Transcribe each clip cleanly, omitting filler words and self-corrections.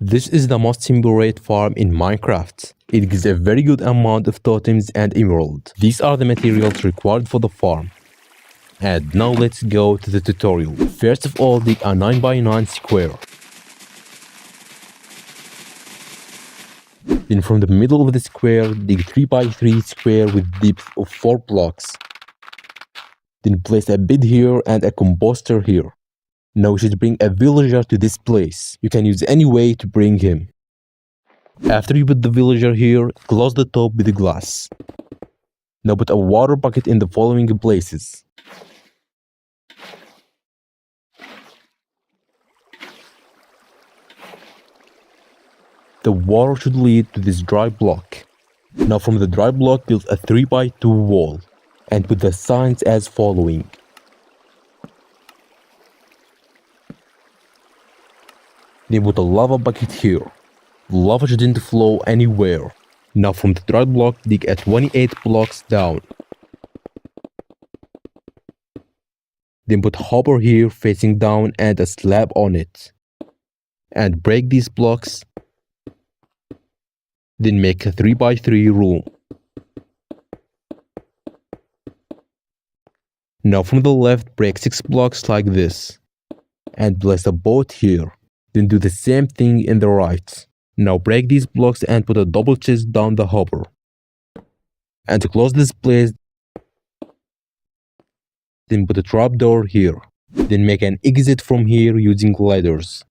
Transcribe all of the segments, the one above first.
This is the most simple raid farm in Minecraft. It gives a very good amount of totems and emerald. These are the materials required for the farm. And now let's go to the tutorial. First of all, dig a 9x9 square. Then from the middle of the square, dig 3x3 square with depth of 4 blocks. Then place a bed here and a composter here. Now we should bring a villager to this place. You can use any way to bring him. After you put the villager here, close the top with the glass. Now put a water bucket in the following places. The water should lead to this dry block. Now from the dry block build a 3x2 wall and put the signs as following. Then put a lava bucket here. The lava shouldn't flow anywhere. Now from the dry block dig at 28 blocks down. Then put a hopper here facing down and a slab on it. And break these blocks. Then make a 3x3 room. Now from the left break 6 blocks like this. And place a boat here. Then do the same thing in the right. Now break these blocks and put a double chest down the hopper. And to close this place, then put a trapdoor here. Then make an exit from here using ladders.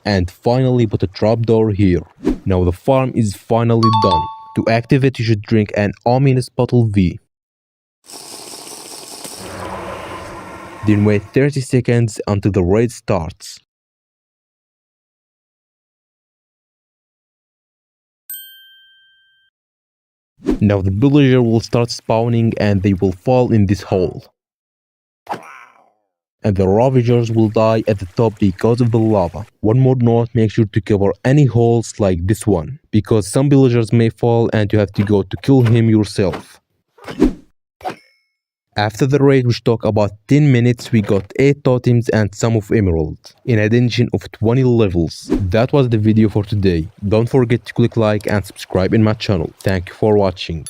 And finally put a trapdoor here. Now the farm is finally done. To activate you should drink an ominous bottle V. Then wait 30 seconds until the raid starts. Now the villager will start spawning and they will fall in this hole. And the ravagers will die at the top because of the lava. One more note, make sure to cover any holes like this one, because some villagers may fall and you have to go to kill him yourself. After the raid, which took about 10 minutes, we got 8 totems and some of emerald, in addition of 20 levels. That was the video for today. Don't forget to click like and subscribe in my channel. Thank you for watching.